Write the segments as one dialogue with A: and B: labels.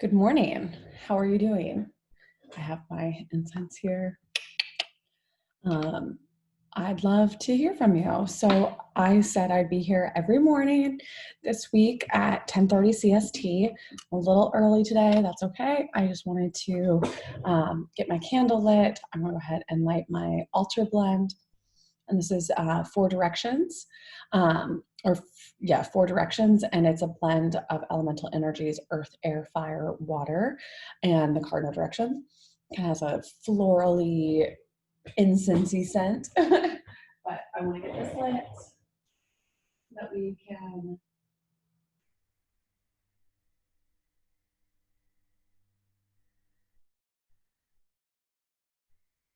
A: Good morning. How are you doing? I have my incense here. Um, I'd love to hear from you. So I said I'd be here every morning this week at 10:30 CST. A little early today. That's okay. I just wanted to get my candle lit. I'm going to go ahead and light my altar blend. And this is 4 directions, four directions, and it's a blend of elemental energies: earth, air, fire, water, and the cardinal directions. It has a florally, incensey scent. But I want to get this lit so that we can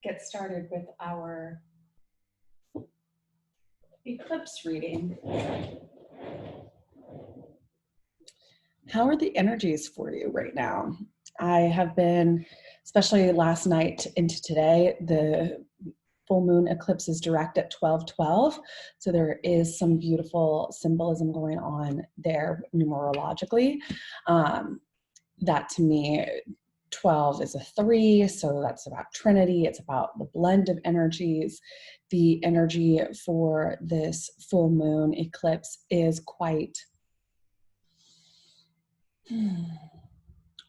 A: get started with our eclipse reading. How are the energies for you right now? I have been, especially last night into today, the full moon eclipse is direct at 12:12. So there is some beautiful symbolism going on there numerologically. That to me, 12 is a 3, so that's about Trinity. It's about the blend of energies. The energy for this full moon eclipse is quite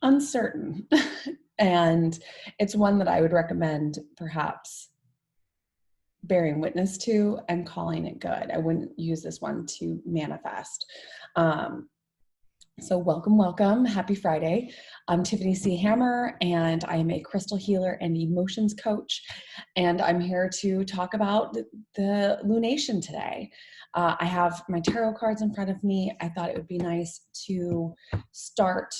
A: uncertain. And it's one that I would recommend perhaps bearing witness to and calling it good. I wouldn't use this one to manifest. So welcome, welcome. Happy Friday. I'm Tiffany C. Hammer, and I am a crystal healer and emotions coach. And I'm here to talk about the lunation today. I have my tarot cards in front of me. I thought it would be nice to start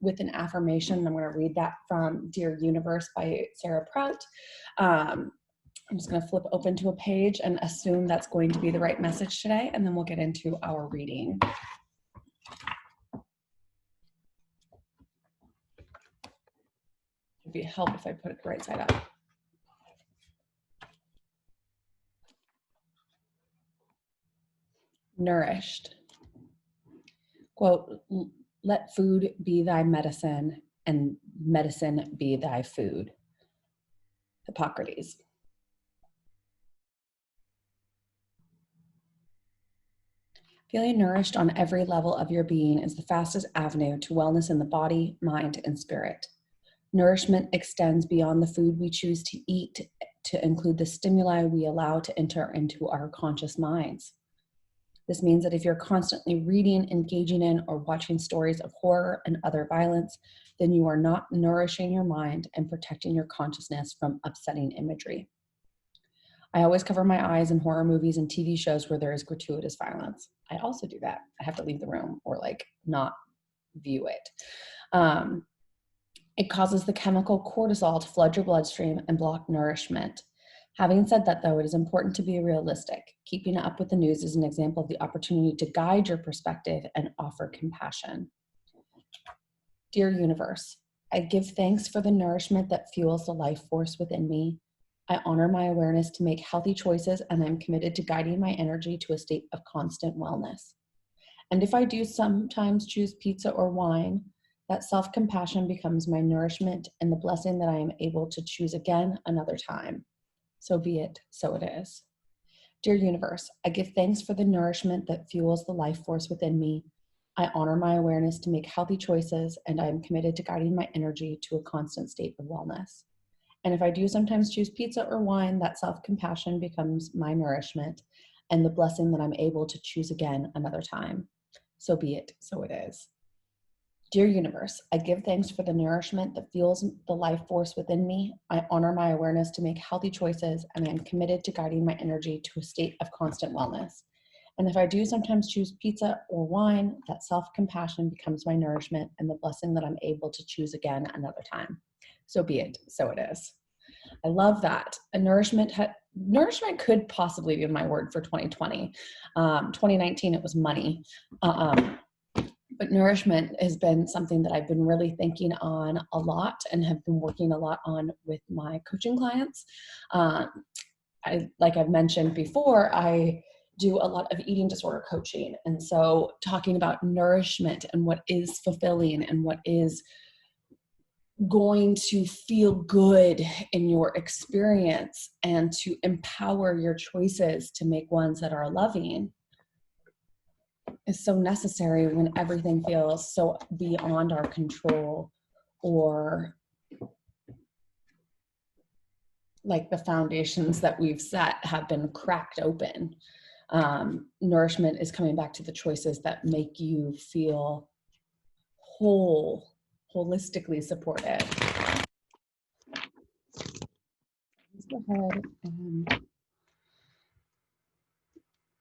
A: with an affirmation. I'm going to read that from Dear Universe by Sarah Prout. I'm just going to flip open to a page and assume that's going to be the right message today, and then we'll get into our reading. It'd be a help if I put it the right side up. Nourished. Quote, let food be thy medicine and medicine be thy food. Hippocrates. Feeling nourished on every level of your being is the fastest avenue to wellness in the body, mind, and spirit. Nourishment extends beyond the food we choose to eat to include the stimuli we allow to enter into our conscious minds. This means that if you're constantly reading, engaging in, or watching stories of horror and other violence, then you are not nourishing your mind and protecting your consciousness from upsetting imagery. I always cover my eyes in horror movies and TV shows where there is gratuitous violence. I also do that. I have to leave the room or not view it. It causes the chemical cortisol to flood your bloodstream and block nourishment. Having said that, though, it is important to be realistic. Keeping up with the news is an example of the opportunity to guide your perspective and offer compassion. Dear Universe, I give thanks for the nourishment that fuels the life force within me. I honor my awareness to make healthy choices, and I'm committed to guiding my energy to a state of constant wellness. And if I do sometimes choose pizza or wine, that self-compassion becomes my nourishment and the blessing that I am able to choose again another time. So be it, so it is. Dear Universe, I give thanks for the nourishment that fuels the life force within me. I honor my awareness to make healthy choices, and I am committed to guiding my energy to a constant state of wellness. And if I do sometimes choose pizza or wine, that self-compassion becomes my nourishment and the blessing that I'm able to choose again another time. So be it, so it is. Dear Universe, I give thanks for the nourishment that fuels the life force within me. I honor my awareness to make healthy choices, and I am committed to guiding my energy to a state of constant wellness. And if I do sometimes choose pizza or wine, that self-compassion becomes my nourishment and the blessing that I'm able to choose again another time. So be it, so it is. I love that. Nourishment could possibly be my word for 2020. 2019, it was money. But nourishment has been something that I've been really thinking on a lot and have been working a lot on with my coaching clients. Like I've mentioned before, I do a lot of eating disorder coaching. And so talking about nourishment and what is fulfilling and what is going to feel good in your experience and to empower your choices to make ones that are loving is so necessary when everything feels so beyond our control, or like the foundations that we've set have been cracked open. Nourishment is coming back to the choices that make you feel whole, holistically supported. Let's go ahead and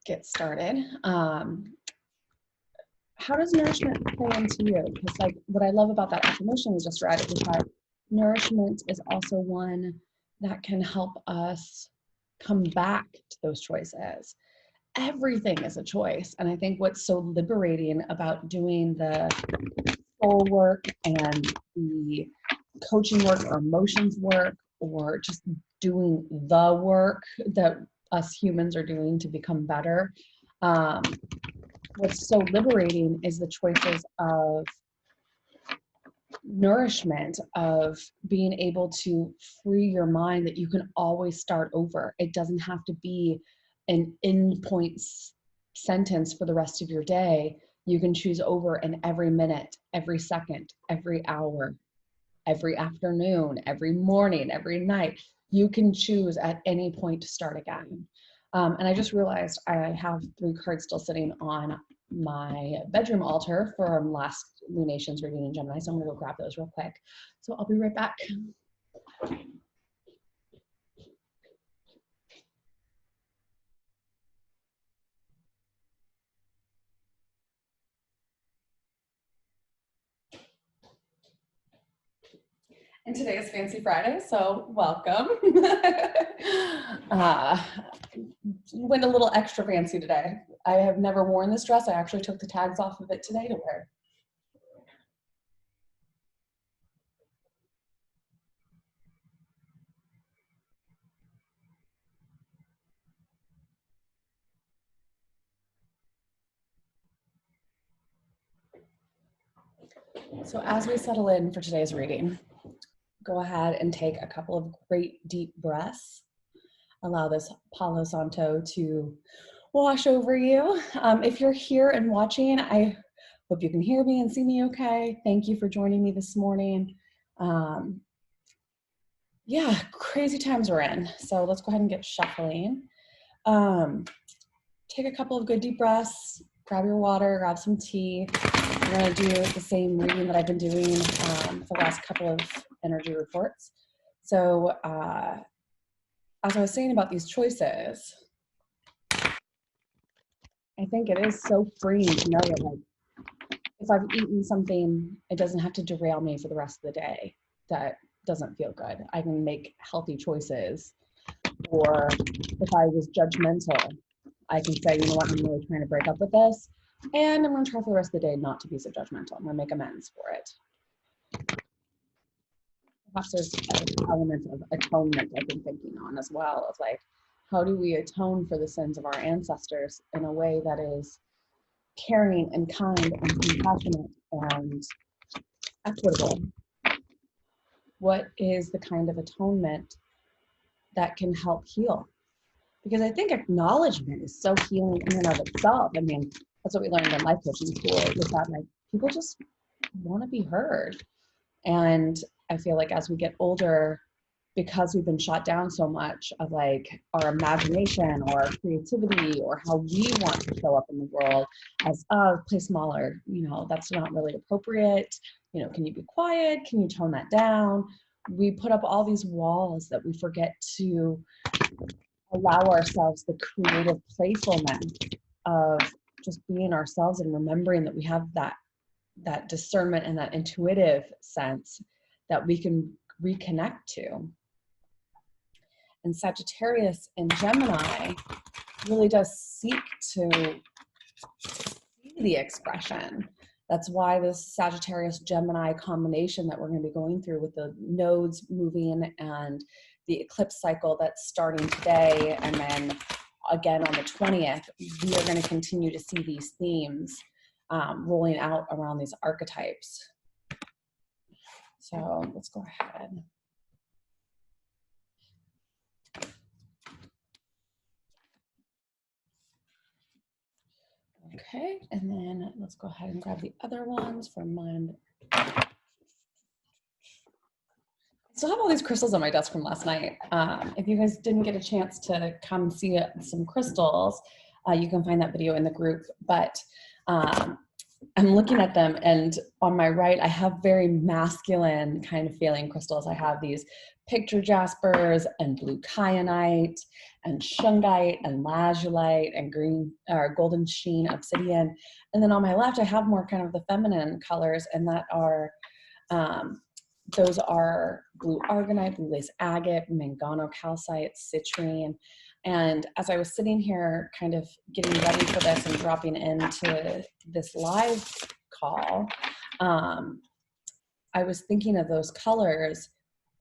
A: get started. How does nourishment play into you? Because like what I love about that affirmation we just read is that nourishment is also one that can help us come back to those choices. Everything is a choice. And I think what's so liberating about doing the soul work and the coaching work or emotions work, or just doing the work that us humans are doing to become better, what's so liberating is the choices of nourishment, of being able to free your mind, that you can always start over. It doesn't have to be an end point sentence for the rest of your day. You can choose over in every minute, every second, every hour, every afternoon, every morning, every night. You can choose at any point to start again. And I just realized I have 3 cards still sitting on my bedroom altar from last lunation's reading in Gemini, so I'm gonna go grab those real quick. So I'll be right back. And today is Fancy Friday, so welcome. Went a little extra fancy today. I have never worn this dress. I actually took the tags off of it today to wear. So as we settle in for today's reading, go ahead and take a couple of great deep breaths. Allow this Palo Santo to wash over you. If you're here and watching, I hope you can hear me and see me okay. Thank you for joining me this morning. Yeah, crazy times we're in. So let's go ahead and get shuffling. Take a couple of good deep breaths, grab your water, grab some tea. We're gonna do the same reading that I've been doing for the last couple of energy reports. So as I was saying about these choices, I think it is so freeing to know that, like, if I've eaten something, it doesn't have to derail me for the rest of the day. That doesn't feel good. I can make healthy choices. Or if I was judgmental, I can say, you know what, I'm really trying to break up with this, and I'm going to try for the rest of the day not to be so judgmental. I'm going to make amends for it. Perhaps there's an element of atonement I've been thinking on as well, of like, how do we atone for the sins of our ancestors in a way that is caring and kind and compassionate and equitable? What is the kind of atonement that can help heal? Because I think acknowledgement is so healing in and of itself. I mean, that's what we learned in life coaching school, is that like people just want to be heard. And I feel like as we get older, because we've been shot down so much of like our imagination or our creativity or how we want to show up in the world as, play smaller, you know, that's not really appropriate. You know, can you be quiet? Can you tone that down? We put up all these walls that we forget to allow ourselves the creative playfulness of just being ourselves and remembering that we have that discernment and that intuitive sense that we can reconnect to. And Sagittarius and Gemini really does seek to see the expression. That's why this Sagittarius Gemini combination that we're going to be going through with the nodes moving and the eclipse cycle that's starting today, and then again on the 20th, we are going to continue to see these themes rolling out around these archetypes. So let's go ahead. Okay, and then let's go ahead and grab the other ones for mind. I still have all these crystals on my desk from last night. If you guys didn't get a chance to come see some crystals, you can find that video in the group. But I'm looking at them, and on my right, I have very masculine kind of feeling crystals. I have these picture jaspers and blue kyanite and shungite and lazulite and green or golden sheen obsidian. And then on my left, I have more kind of the feminine colors, and that are those are blue argonite, blue lace agate, mangano calcite, citrine. And as I was sitting here kind of getting ready for this and dropping into this live call, I was thinking of those colors,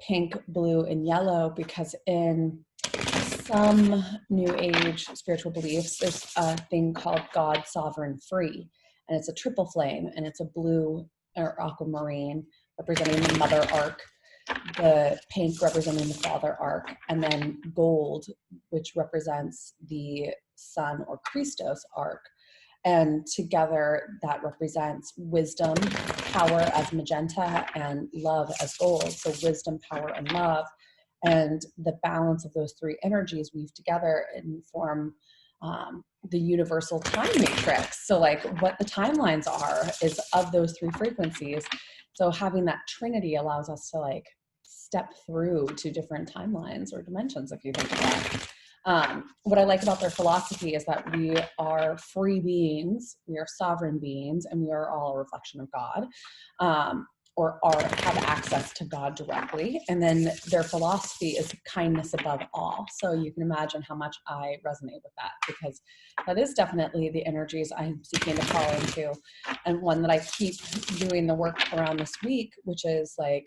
A: pink, blue, and yellow, because in some New Age spiritual beliefs, there's a thing called God Sovereign Free. And it's a triple flame, and it's a blue or aquamarine representing the mother arc, the pink representing the father arc, and then gold, which represents the son or Christos arc. And together that represents wisdom, power as magenta, and love as gold. So wisdom, power, and love. And the balance of those three energies weave together and form the universal time matrix. So like what the timelines are is of those three frequencies. So having that trinity allows us to like step through to different timelines or dimensions, if you think of that. What I like about their philosophy is that we are free beings, we are sovereign beings, and we are all a reflection of God, or have access to God directly. And then their philosophy is kindness above all. So you can imagine how much I resonate with that, because that is definitely the energies I'm seeking to call into, and one that I keep doing the work around this week, which is like,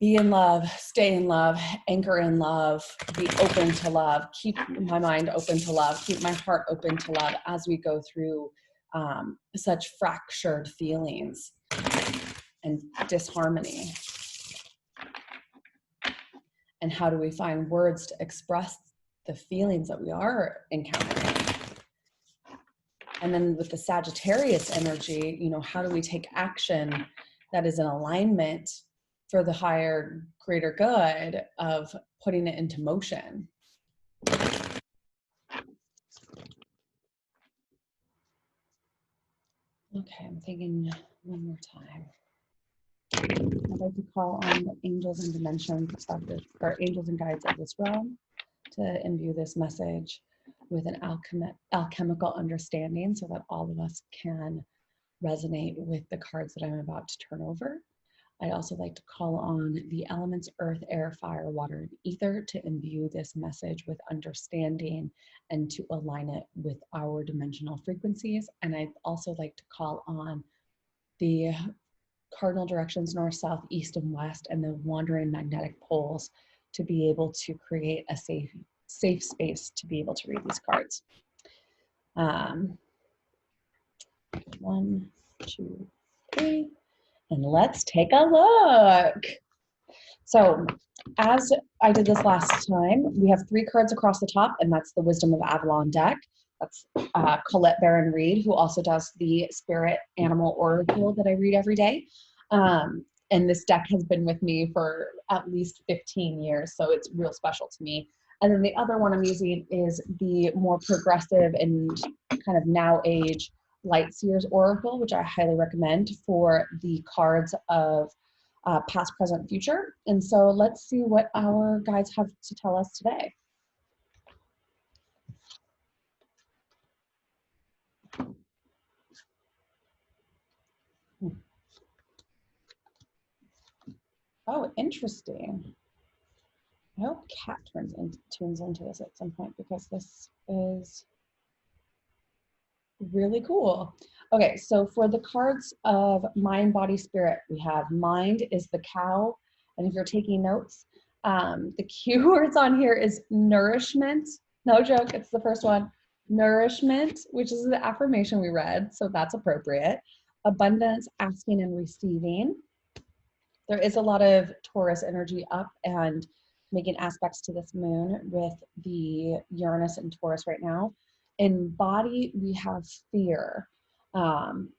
A: be in love, stay in love, anchor in love, be open to love, keep my mind open to love, keep my heart open to love as we go through such fractured feelings and disharmony. And how do we find words to express the feelings that we are encountering? And then with the Sagittarius energy, you know, how do we take action that is in alignment for the higher, greater good of putting it into motion? Okay, I'm thinking one more time. I'd like to call on the angels and dimensions of this, or angels and guides of this realm, to imbue this message with an alchemical understanding so that all of us can resonate with the cards that I'm about to turn over. I'd also like to call on the elements earth, air, fire, water, and ether to imbue this message with understanding and to align it with our dimensional frequencies. And I'd also like to call on the cardinal directions, north, south, east, and west, and the wandering magnetic poles to be able to create a safe space to be able to read these cards. 1, 2, 3. And let's take a look. So as I did this last time, we have 3 cards across the top, and that's the Wisdom of Avalon deck. That's Colette Baron Reed, who also does the Spirit Animal Oracle that I read every day. And this deck has been with me for at least 15 years, so it's real special to me. And then the other one I'm using is the more progressive and kind of now age Light Seers Oracle, which I highly recommend for the cards of past, present, future. And so let's see what our guides have to tell us today. Oh, interesting. I hope Kat tunes into this at some point, because this is really cool. Okay, so for the cards of mind, body, spirit, we have mind is the cow. And if you're taking notes, the keywords on here is nourishment, No joke, it's the first one. Nourishment, which is the affirmation we read, so that's appropriate. Abundance, asking and receiving. There is a lot of Taurus energy up and making aspects to this moon with the Uranus and Taurus right now. In body, we have fear. Um,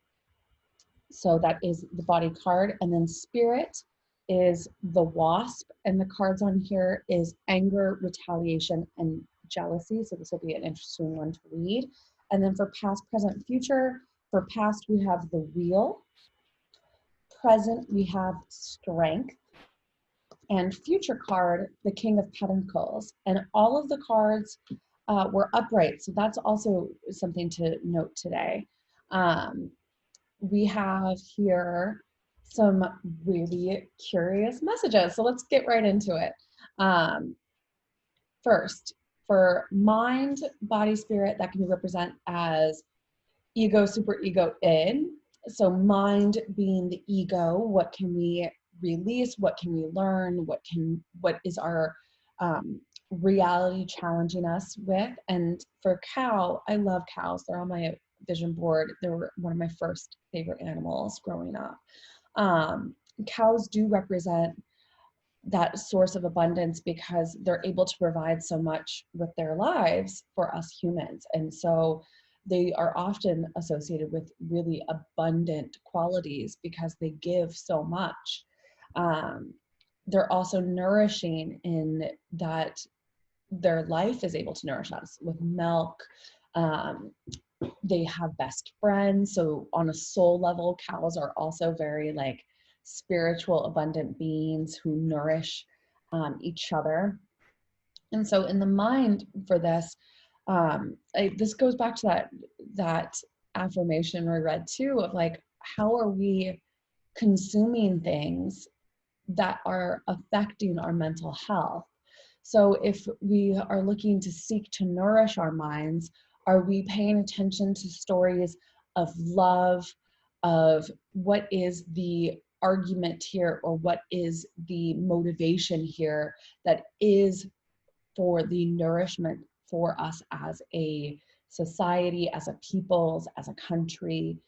A: so that is the body card. And then spirit is the wasp. And the cards on here is anger, retaliation, and jealousy. So this will be an interesting one to read. And then for past, present, future, for past, we have the wheel. Present, we have strength. And future card, the King of Pentacles. And all of the cards were upright. So that's also something to note today. We have here some really curious messages. So let's get right into it. First, for mind, body, spirit, that can be represented as ego, superego, id. So mind being the ego, what can we release? What can we learn? What is our reality challenging us with? And for cow, I love cows. They're on my vision board. They were one of my first favorite animals growing up. Cows do represent that source of abundance because they're able to provide so much with their lives for us humans. And so they are often associated with really abundant qualities because they give so much. They're also nourishing in that their life is able to nourish us with milk. They have best friends. So on a soul level, cows are also very like spiritual, abundant beings who nourish each other. And so in the mind for this, this goes back to that affirmation we read too of like, how are we consuming things that are affecting our mental health? So if we are looking to seek to nourish our minds, are we paying attention to stories of love, of what is the argument here, or what is the motivation here that is for the nourishment for us as a society, as a peoples, as a country?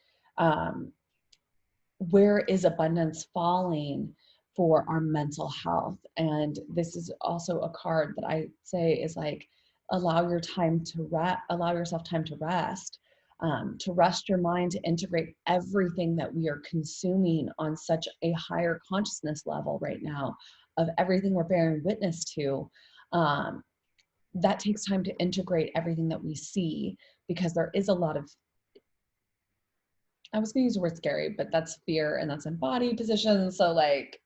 A: Where is abundance falling for our mental health? And this is also a card that I say is like, allow yourself time to rest your mind, to integrate everything that we are consuming on such a higher consciousness level right now of everything we're bearing witness to. That takes time to integrate everything that we see, because there is a lot of, I was gonna use the word scary, but that's fear and that's in body position. So like,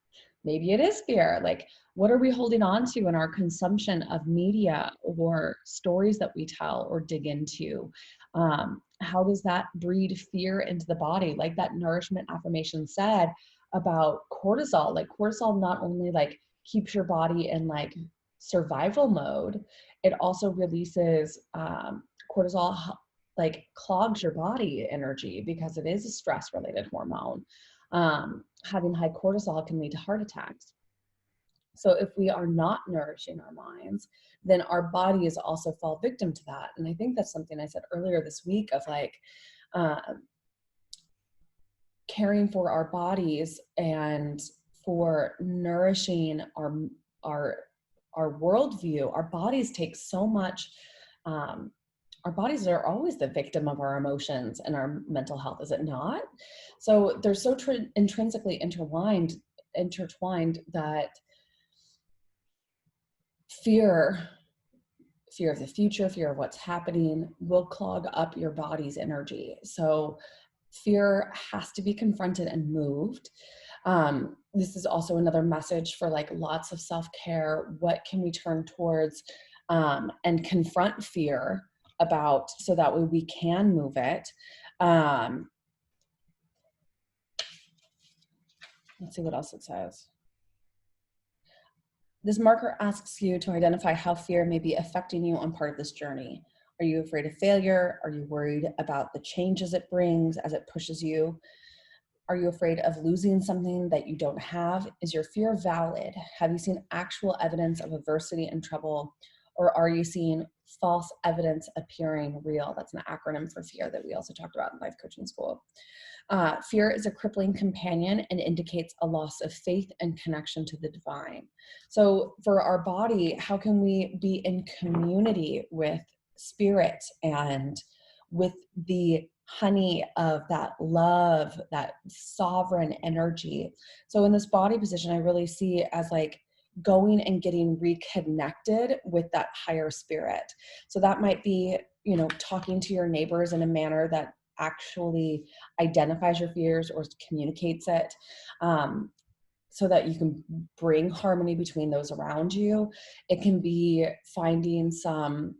A: maybe it is fear. Like, what are we holding on to in our consumption of media or stories that we tell or dig into? How does that breed fear into the body? Like that nourishment affirmation said about cortisol, like cortisol not only like keeps your body in like survival mode, it also releases cortisol, like clogs your body energy because it is a stress related hormone. Having high cortisol can lead to heart attacks. So if we are not nourishing our minds, then our bodies also fall victim to that. And I think that's something I said earlier this week of like caring for our bodies and for nourishing our worldview. Our bodies take so much. Our bodies are always the victim of our emotions and our mental health, is it not? So they're so intrinsically intertwined that fear of the future, fear of what's happening will clog up your body's energy. So fear has to be confronted and moved. This is also another message for like lots of self-care. What can we turn towards and confront fear about, so that way we can move it? Let's see what else it says. This marker asks you to identify how fear may be affecting you on part of this journey. Are you afraid of failure? Are you worried about the changes it brings as it pushes you? Are you afraid of losing something that you don't have? Is your fear valid? Have you seen actual evidence of adversity and trouble Or are you seeing false evidence appearing real? That's an acronym for fear that we also talked about in life coaching school. Fear is a crippling companion and indicates a loss of faith and connection to the divine. So for our body, how can we be in community with spirit and with the honey of that love, that sovereign energy? So in this body position, I really see it as like going and getting reconnected with that higher spirit. So that might be, talking to your neighbors in a manner that actually identifies your fears or communicates it, so that you can bring harmony between those around you. It can be finding some,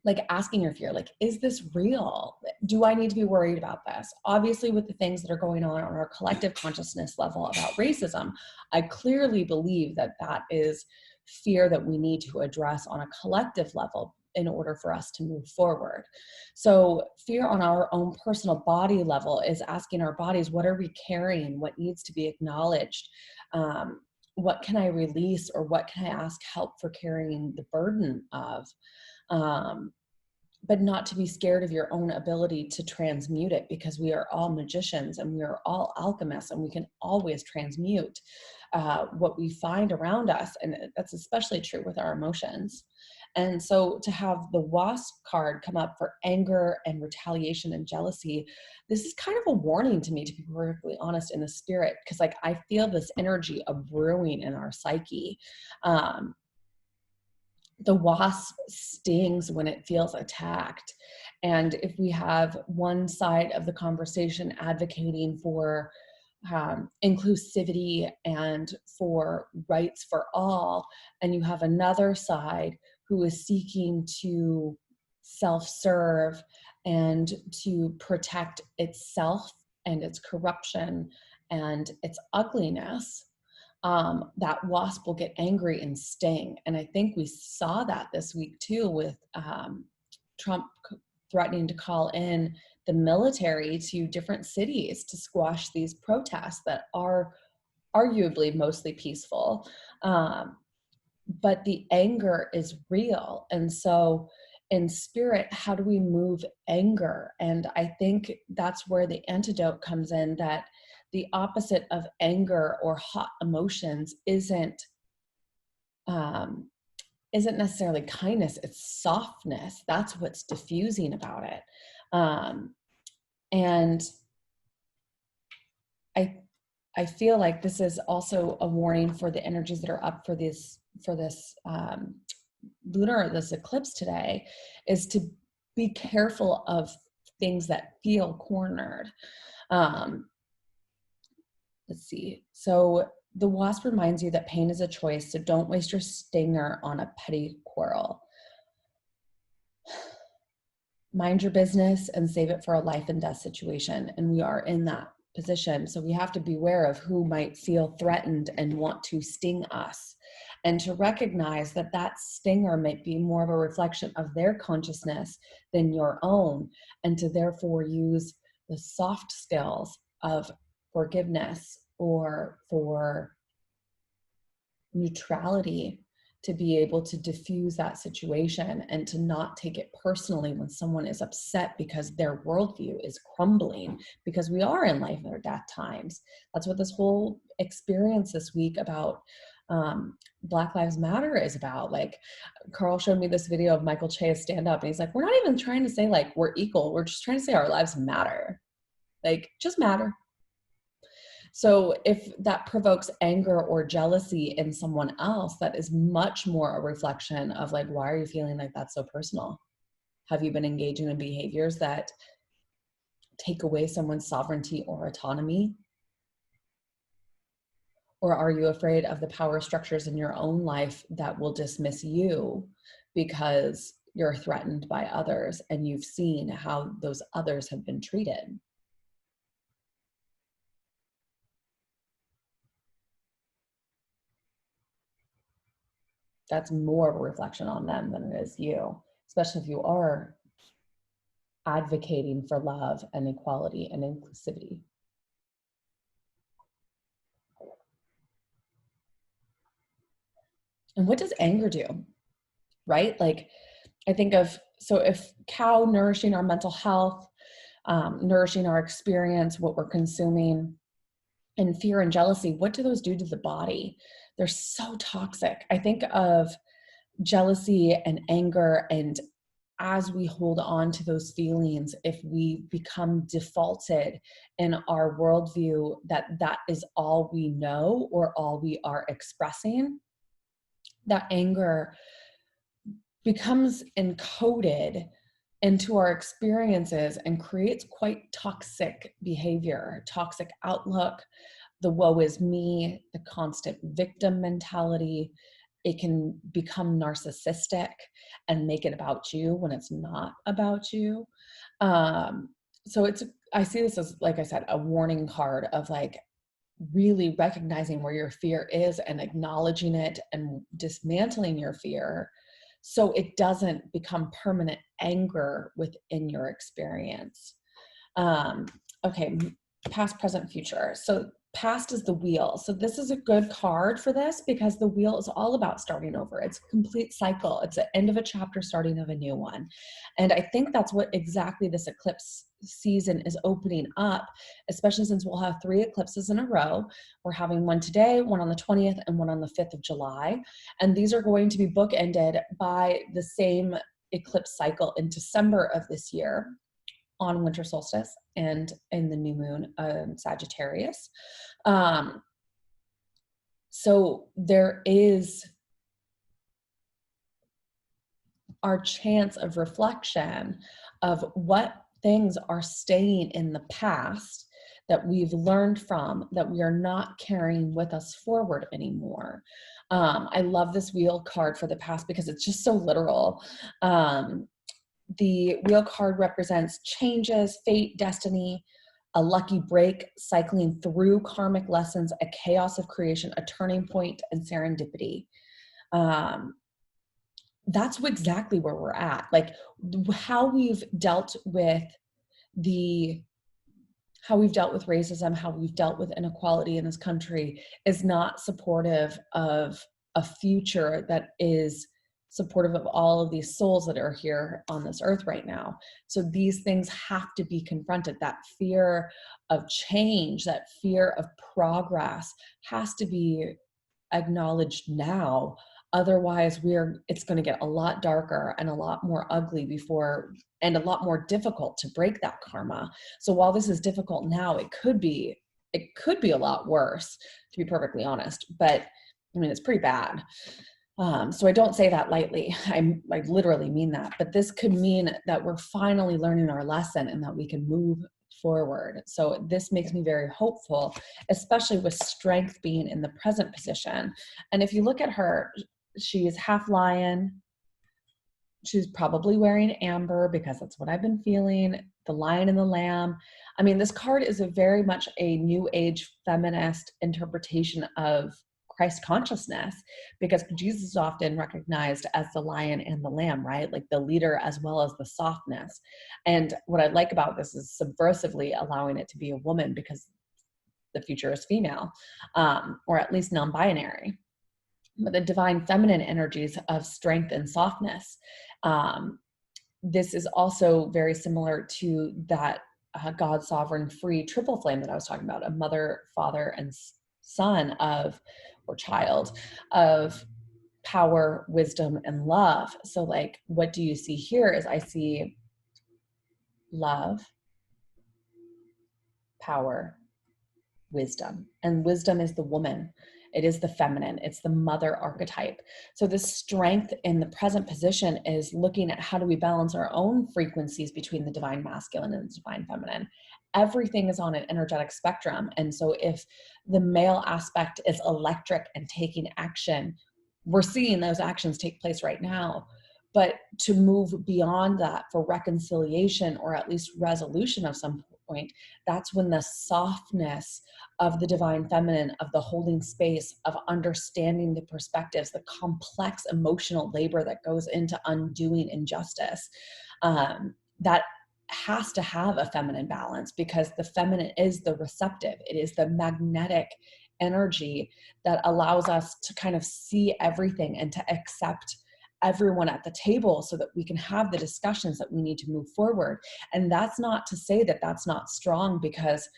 A: like asking your fear, like, is this real? Do I need to be worried about this? Obviously, with the things that are going on our collective consciousness level about racism, I clearly believe that that is fear that we need to address on a collective level in order for us to move forward. So fear on our own personal body level is asking our bodies, what are we carrying? What needs to be acknowledged? What can I release, or what can I ask help for carrying the burden of? But not to be scared of your own ability to transmute it, because we are all magicians and we are all alchemists, and we can always transmute what we find around us. And that's especially true with our emotions. And so to have the Wasp card come up for anger and retaliation and jealousy, this is kind of a warning to me, to be perfectly honest, in the spirit, because like I feel this energy of brewing in our psyche. The wasp stings when it feels attacked. And if we have one side of the conversation advocating for inclusivity and for rights for all, and you have another side who is seeking to self-serve and to protect itself and its corruption and its ugliness, that wasp will get angry and sting. And I think we saw that this week too, with Trump threatening to call in the military to different cities to squash these protests that are arguably mostly peaceful. But the anger is real. And so in spirit, how do we move anger? And I think that's where the antidote comes in, that the opposite of anger or hot emotions isn't necessarily kindness, it's softness. That's what's diffusing about it. And I feel like this is also a warning for the energies that are up for this this eclipse today, is to be careful of things that feel cornered. Let's see. So the wasp reminds you that pain is a choice, so don't waste your stinger on a petty quarrel. Mind your business and save it for a life and death situation. And we are in that position. So we have to beware of who might feel threatened and want to sting us. And to recognize that that stinger might be more of a reflection of their consciousness than your own. And to therefore use the soft skills of forgiveness or for neutrality to be able to diffuse that situation, and to not take it personally when someone is upset because their worldview is crumbling, because we are in life or death times. That's what this whole experience this week about Black Lives Matter is about. Like, Carl showed me this video of Michael Che's stand up, and he's like, we're not even trying to say like we're equal, we're just trying to say our lives matter, like just matter. So if that provokes anger or jealousy in someone else, that is much more a reflection of like, why are you feeling like that's so personal? Have you been engaging in behaviors that take away someone's sovereignty or autonomy? Or are you afraid of the power structures in your own life that will dismiss you because you're threatened by others and you've seen how those others have been treated? That's more of a reflection on them than it is you, especially if you are advocating for love and equality and inclusivity. And what does anger do? right? Like I think of, so if cow nourishing our mental health, nourishing our experience, what we're consuming, and fear and jealousy, what do those do to the body? They're so toxic. I think of jealousy and anger, and as we hold on to those feelings, if we become defaulted in our worldview that that is all we know or all we are expressing, that anger becomes encoded into our experiences and creates quite toxic behavior, toxic outlook, the woe is me, the constant victim mentality. It can become narcissistic and make it about you when it's not about you. Um, so I see this as, like I said, a warning card of like really recognizing where your fear is and acknowledging it and dismantling your fear so it doesn't become permanent anger within your experience. Okay, past, present, future. So past is the wheel. So this is a good card for this because the wheel is all about starting over. It's a complete cycle. It's the end of a chapter, starting of a new one. And I think that's what exactly this eclipse season is opening up, especially since we'll have 3 eclipses in a row. We're having one today, one on the 20th, and one on the 5th of July. And these are going to be bookended by the same eclipse cycle in December of this year, on winter solstice and in the new moon, Sagittarius. So there is our chance of reflection of what things are staying in the past that we've learned from, that we are not carrying with us forward anymore. I love this wheel card for the past because it's just so literal. The wheel card represents changes, fate, destiny, a lucky break, cycling through karmic lessons, a chaos of creation, a turning point, and serendipity. That's exactly where we're at. Like how we've dealt with racism, how we've dealt with inequality in this country is not supportive of a future that is supportive of all of these souls that are here on this earth right now. So these things have to be confronted. That fear of change, that fear of progress has to be acknowledged now. Otherwise, it's going to get a lot darker and a lot more ugly and a lot more difficult to break that karma. So while this is difficult now, it could be a lot worse, to be perfectly honest. But I mean, it's pretty bad. So I don't say that lightly. I literally mean that. But this could mean that we're finally learning our lesson and that we can move forward. So this makes me very hopeful, especially with strength being in the present position. And if you look at her, she is half lion. She's probably wearing amber because that's what I've been feeling. The lion and the lamb. I mean, this card is very much a new age feminist interpretation of Christ consciousness, because Jesus is often recognized as the lion and the lamb, right? Like the leader as well as the softness. And what I like about this is subversively allowing it to be a woman, because the future is female, or at least non-binary. But the divine feminine energies of strength and softness. This is also very similar to that God, sovereign, free triple flame that I was talking about, a mother, father, and son or child of power, wisdom, and love. So like, what do you see here is I see love, power, wisdom. And wisdom is the woman. It is the feminine. It's the mother archetype. So this strength in the present position is looking at how do we balance our own frequencies between the divine masculine and the divine feminine. Everything is on an energetic spectrum. And so if the male aspect is electric and taking action, we're seeing those actions take place right now. But to move beyond that for reconciliation or at least resolution of some point, that's when the softness of the divine feminine, of the holding space, of understanding the perspectives, the complex emotional labor that goes into undoing injustice, that has to have a feminine balance, because the feminine is the receptive. It is the magnetic energy that allows us to kind of see everything and to accept everyone at the table so that we can have the discussions that we need to move forward. And that's not to say that that's not strong, because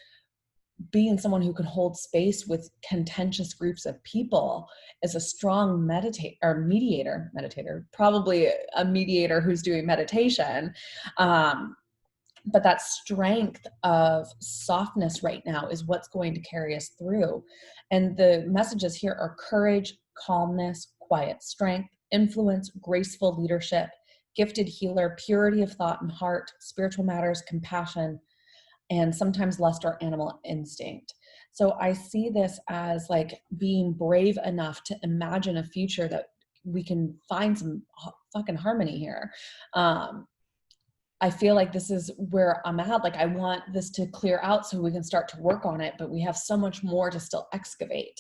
A: being someone who can hold space with contentious groups of people is a strong meditator, probably a mediator who's doing meditation. But that strength of softness right now is what's going to carry us through. And the messages here are courage, calmness, quiet strength, influence, graceful leadership, gifted healer, purity of thought and heart, spiritual matters, compassion, and sometimes lust or animal instinct. So I see this as like being brave enough to imagine a future that we can find some fucking harmony here. I feel like this is where I'm at. Like, I want this to clear out so we can start to work on it, but we have so much more to still excavate.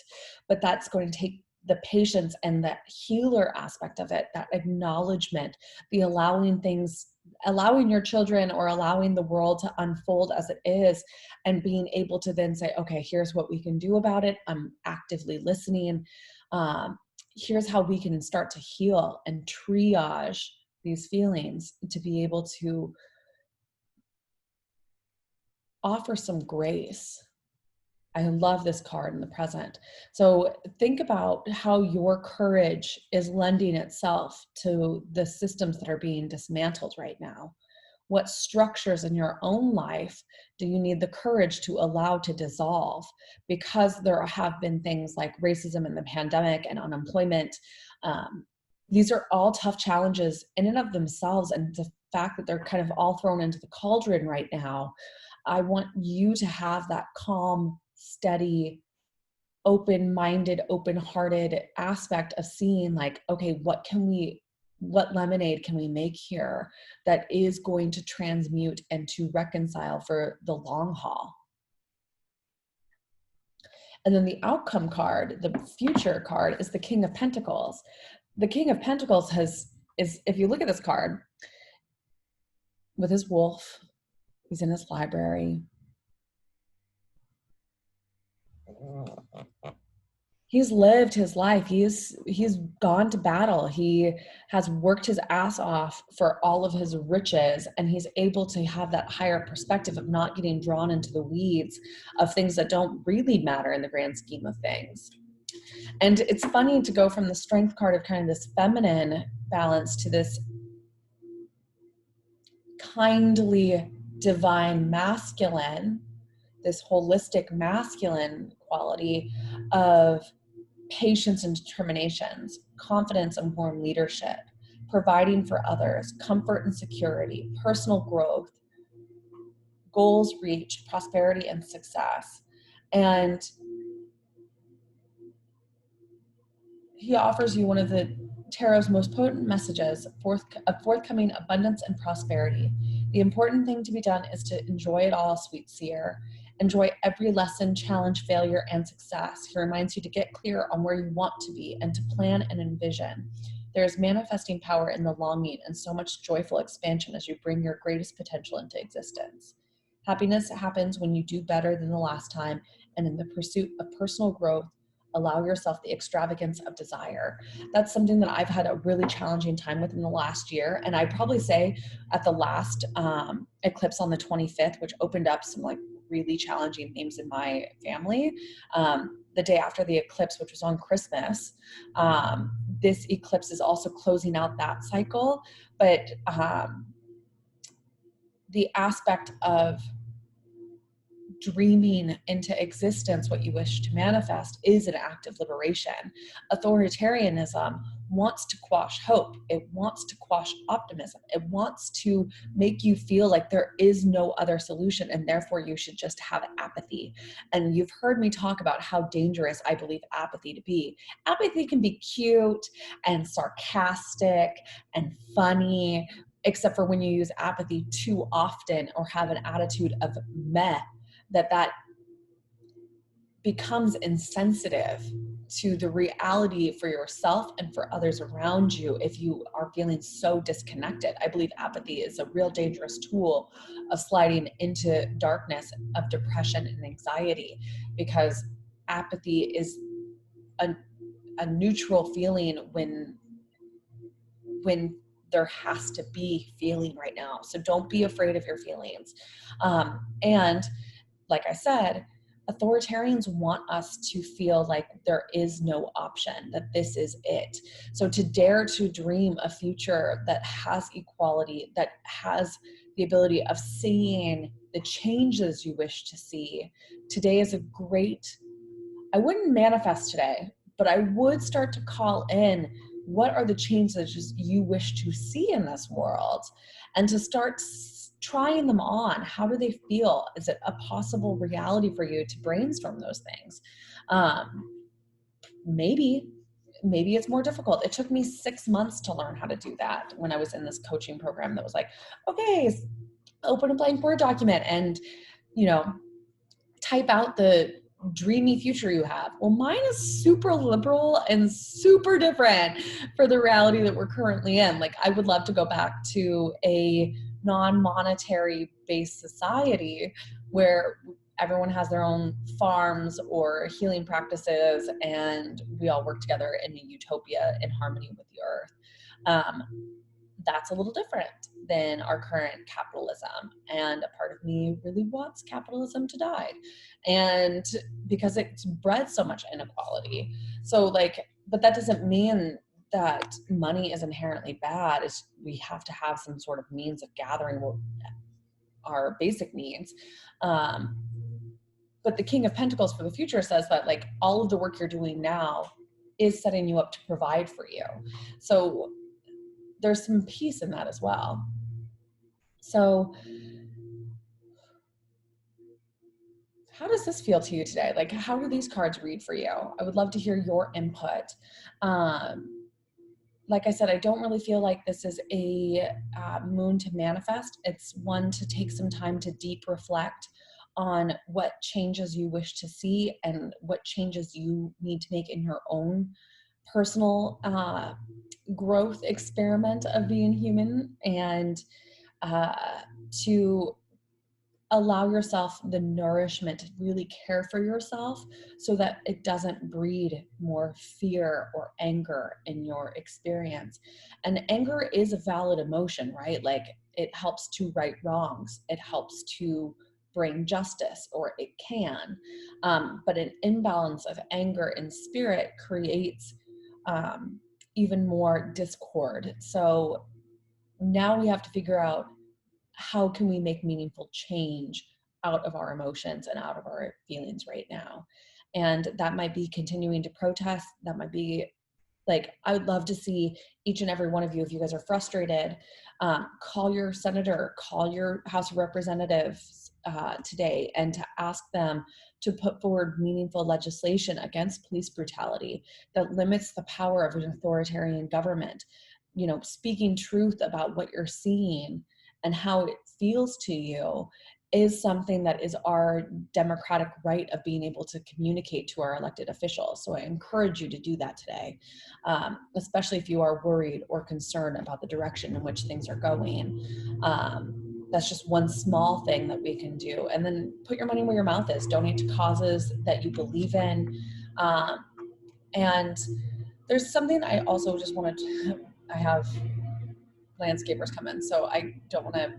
A: But that's going to take the patience and that healer aspect of it, that acknowledgement, the allowing things, allowing your children or allowing the world to unfold as it is, and being able to then say, okay, here's what we can do about it. I'm actively listening. Here's how we can start to heal and triage these feelings to be able to offer some grace. I love this card in the present. So think about how your courage is lending itself to the systems that are being dismantled right now. What structures in your own life do you need the courage to allow to dissolve? Because there have been things like racism and the pandemic and unemployment. These are all tough challenges in and of themselves. And the fact that they're kind of all thrown into the cauldron right now, I want you to have that calm, steady, open-minded, open-hearted aspect of seeing like, okay, what lemonade can we make here that is going to transmute and to reconcile for the long haul? And then the outcome card, the future card, is the King of Pentacles. The King of Pentacles is, if you look at this card, with his wolf, he's in his library. He's lived his life. He's gone to battle. He has worked his ass off for all of his riches, and he's able to have that higher perspective of not getting drawn into the weeds of things that don't really matter in the grand scheme of things. And it's funny to go from the Strength card of kind of this feminine balance to this kindly divine masculine, this holistic masculine quality of patience and determinations, confidence and warm leadership, providing for others, comfort and security, personal growth, goals reached, prosperity and success. And he offers you one of the tarot's most potent messages of forthcoming abundance and prosperity. The important thing to be done is to enjoy it all, sweet seer. Enjoy every lesson, challenge, failure, and success. He reminds you to get clear on where you want to be and to plan and envision. There is manifesting power in the longing and so much joyful expansion as you bring your greatest potential into existence. Happiness happens when you do better than the last time, and in the pursuit of personal growth, allow yourself the extravagance of desire. That's something that I've had a really challenging time with in the last year. And I'd probably say at the last eclipse on the 25th, which opened up some like really challenging themes in my family, the day after the eclipse, which was on Christmas, this eclipse is also closing out that cycle. But the aspect of dreaming into existence what you wish to manifest is an act of liberation. Authoritarianism wants to quash hope. It wants to quash optimism. It wants to make you feel like there is no other solution and therefore you should just have apathy. And you've heard me talk about how dangerous I believe apathy to be. Apathy can be cute and sarcastic and funny, except for when you use apathy too often or have an attitude of meh, that becomes insensitive to the reality for yourself and for others around you if you are feeling so disconnected. I believe apathy is a real dangerous tool of sliding into darkness of depression and anxiety, because apathy is a neutral feeling when when there has to be feeling right now. So don't be afraid of your feelings. And like I said, authoritarians want us to feel like there is no option, that this is it. So to dare to dream a future that has equality, that has the ability of seeing the changes you wish to see, today is a great, I wouldn't manifest today, but I would start to call in what are the changes you wish to see in this world, and to start trying them on. How do they feel? Is it a possible reality for you to brainstorm those things? Maybe it's more difficult. It took me 6 months to learn how to do that when I was in this coaching program that was like, okay, open a blank Word document and, type out the dreamy future you have. Well, mine is super liberal and super different for the reality that we're currently in. Like, I would love to go back to a non-monetary based society where everyone has their own farms or healing practices and we all work together in a utopia in harmony with the earth. That's a little different than our current capitalism. And a part of me really wants capitalism to die. And because it's bred so much inequality. So but that doesn't mean that money is inherently bad. It's, we have to have some sort of means of gathering our basic needs. But the King of Pentacles for the future says that all of the work you're doing now is setting you up to provide for you. So there's some peace in that as well. So how does this feel to you today? How do these cards read for you? I would love to hear your input. Like I said, I don't really feel like this is a moon to manifest. It's one to take some time to deep reflect on what changes you wish to see and what changes you need to make in your own personal growth experiment of being human, and to allow yourself the nourishment to really care for yourself so that it doesn't breed more fear or anger in your experience. And anger is a valid emotion, right? It helps to right wrongs. It helps to bring justice, or it can. But an imbalance of anger in spirit creates even more discord. So now we have to figure out, how can we make meaningful change out of our emotions and out of our feelings right now? And that might be continuing to protest. That might be I would love to see each and every one of you, if you guys are frustrated, call your senator, call your House of Representatives today, and to ask them to put forward meaningful legislation against police brutality that limits the power of an authoritarian government. Speaking truth about what you're seeing and how it feels to you is something that is our democratic right of being able to communicate to our elected officials. So I encourage you to do that today, especially if you are worried or concerned about the direction in which things are going. That's just one small thing that we can do. And then put your money where your mouth is. Donate to causes that you believe in. And there's something I also just wanted to, I have landscapers come in, so I don't want to,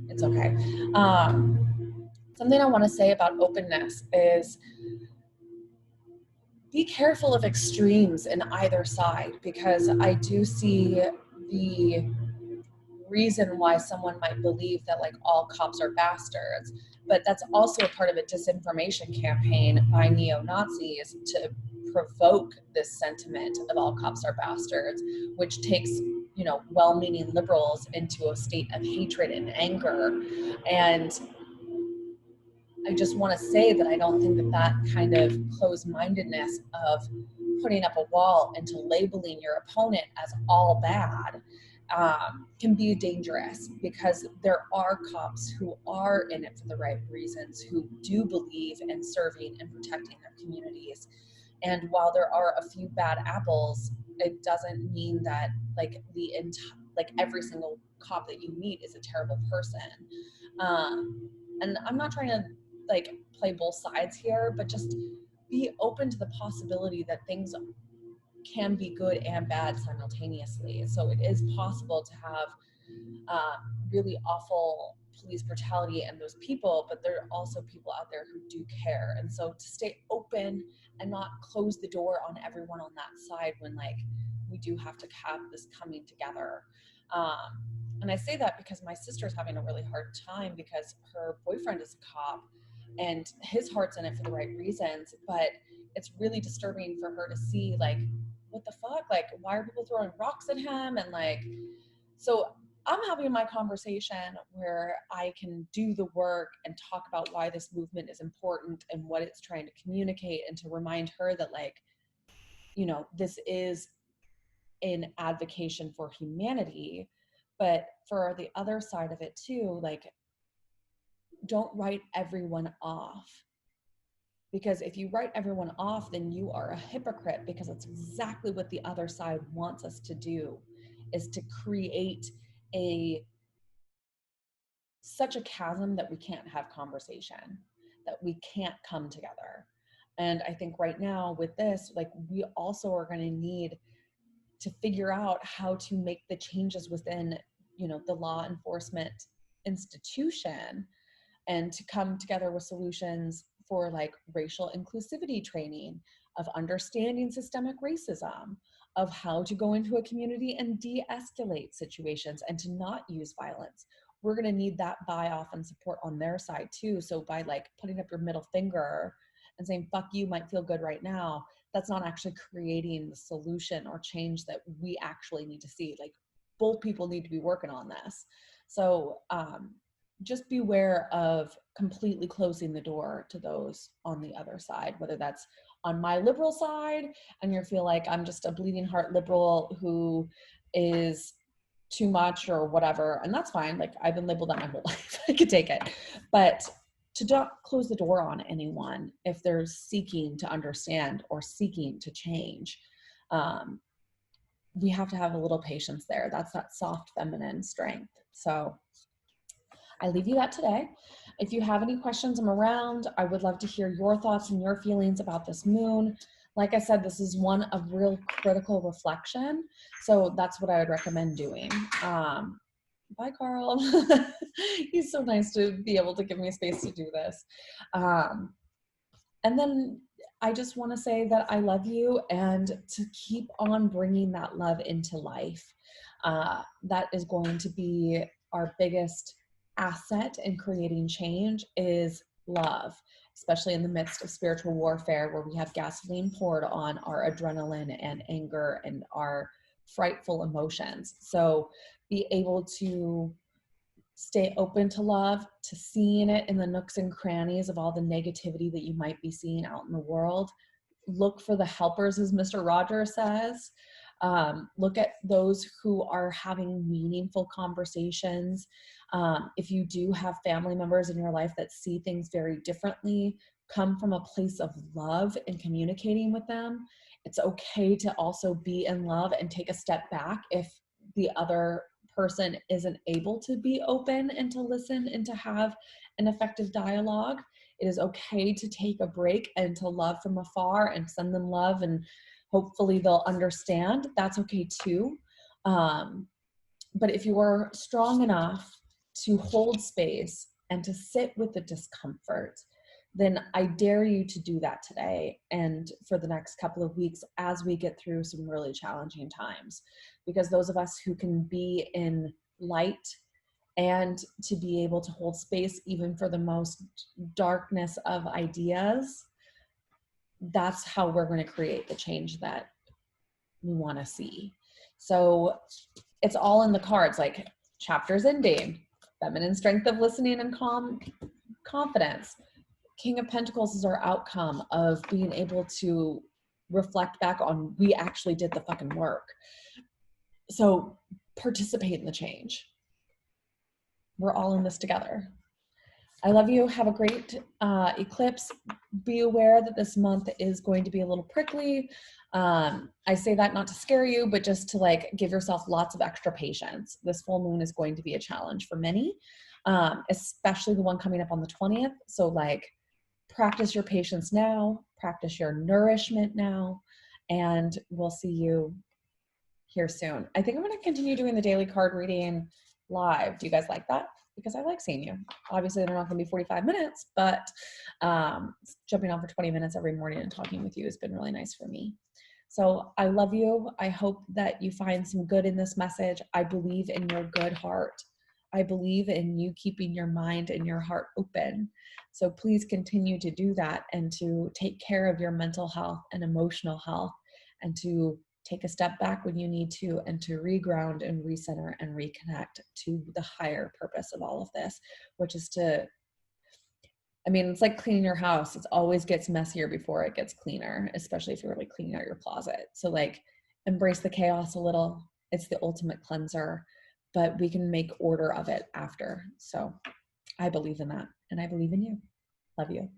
A: it's okay. Something I want to say about openness is be careful of extremes in either side, because I do see the reason why someone might believe that all cops are bastards, but that's also a part of a disinformation campaign by neo-Nazis to provoke this sentiment of all cops are bastards, which takes well-meaning liberals into a state of hatred and anger. And I just want to say that I don't think that kind of closed-mindedness of putting up a wall and to labeling your opponent as all bad can be dangerous, because there are cops who are in it for the right reasons, who do believe in serving and protecting their communities. And while there are a few bad apples, it doesn't mean that every single cop that you meet is a terrible person. And I'm not trying to play both sides here, but just be open to the possibility that things can be good and bad simultaneously. So it is possible to have really awful police brutality and those people, but there are also people out there who do care. And so to stay open and not close the door on everyone on that side when like we do have to have this coming together. And I say that because my sister's having a really hard time because her boyfriend is a cop and his heart's in it for the right reasons, but it's really disturbing for her to see like, what the fuck? Like, why are people throwing rocks at him? And like, so I'm having my conversation where I can do the work and talk about why this movement is important and what it's trying to communicate, and to remind her that like, you know, this is an advocation for humanity. But for the other side of it too, like, don't write everyone off. Because if you write everyone off, then you are a hypocrite, because it's exactly what the other side wants us to do, is to create such a chasm that we can't have conversation, that we can't come together. And I think right now with this, like, we also are going to need to figure out how to make the changes within, you know, the law enforcement institution, and to come together with solutions for like racial inclusivity training, of understanding systemic racism, of how to go into a community and de-escalate situations and to not use violence. We're going to need that buy-off and support on their side too. So by like putting up your middle finger and saying, fuck you, might feel good right now, that's not actually creating the solution or change that we actually need to see. Like, both people need to be working on this. So just beware of completely closing the door to those on the other side, whether that's on my liberal side and you feel like I'm just a bleeding heart liberal who is too much or whatever, and that's fine. Like, I've been labeled that my whole life. I could take it. But to not close the door on anyone if they're seeking to understand or seeking to change. We have to have a little patience there. That's that soft feminine strength. So I leave you that today. If you have any questions, I'm around. I would love to hear your thoughts and your feelings about this moon. Like I said, this is one of real critical reflection. So that's what I would recommend doing. Bye, Carl. He's so nice to be able to give me space to do this. And then I just want to say that I love you, and to keep on bringing that love into life. That is going to be our biggest asset in creating change, is love, especially in the midst of spiritual warfare, where we have gasoline poured on our adrenaline and anger and our frightful emotions. So be able to stay open to love, to seeing it in the nooks and crannies of all the negativity that you might be seeing out in the world. Look for the helpers, as Mr. Rogers says. Look at those who are having meaningful conversations. If you do have family members in your life that see things very differently, come from a place of love and communicating with them. It's okay to also be in love and take a step back if the other person isn't able to be open and to listen and to have an effective dialogue. It is okay to take a break and to love from afar and send them love, and hopefully they'll understand. That's okay too. But if you are strong enough to hold space and to sit with the discomfort, then I dare you to do that today and for the next couple of weeks as we get through some really challenging times. Because those of us who can be in light and to be able to hold space even for the most darkness of ideas, that's how we're going to create the change that we want to see. So it's all in the cards, like chapters ending, feminine strength of listening and calm confidence. King of Pentacles is our outcome of being able to reflect back on, we actually did the fucking work. So participate in the change. We're all in this together. I love you. Have a great eclipse. Be aware that this month is going to be a little prickly. I say that not to scare you, but just to like give yourself lots of extra patience. This full moon is going to be a challenge for many, especially the one coming up on the 20th. So like, practice your patience now, practice your nourishment now, and we'll see you here soon. I think I'm going to continue doing the daily card reading live. Do you guys like that? Because I like seeing you. Obviously, they're not going to be 45 minutes, but jumping on for 20 minutes every morning and talking with you has been really nice for me. So I love you. I hope that you find some good in this message. I believe in your good heart. I believe in you keeping your mind and your heart open. So please continue to do that and to take care of your mental health and emotional health, and to take a step back when you need to, and to reground and recenter and reconnect to the higher purpose of all of this, which is to, I mean, it's like cleaning your house. It always gets messier before it gets cleaner, especially if you're really cleaning out your closet. So like, embrace the chaos a little. It's the ultimate cleanser, but we can make order of it after. So I believe in that, and I believe in you. Love you.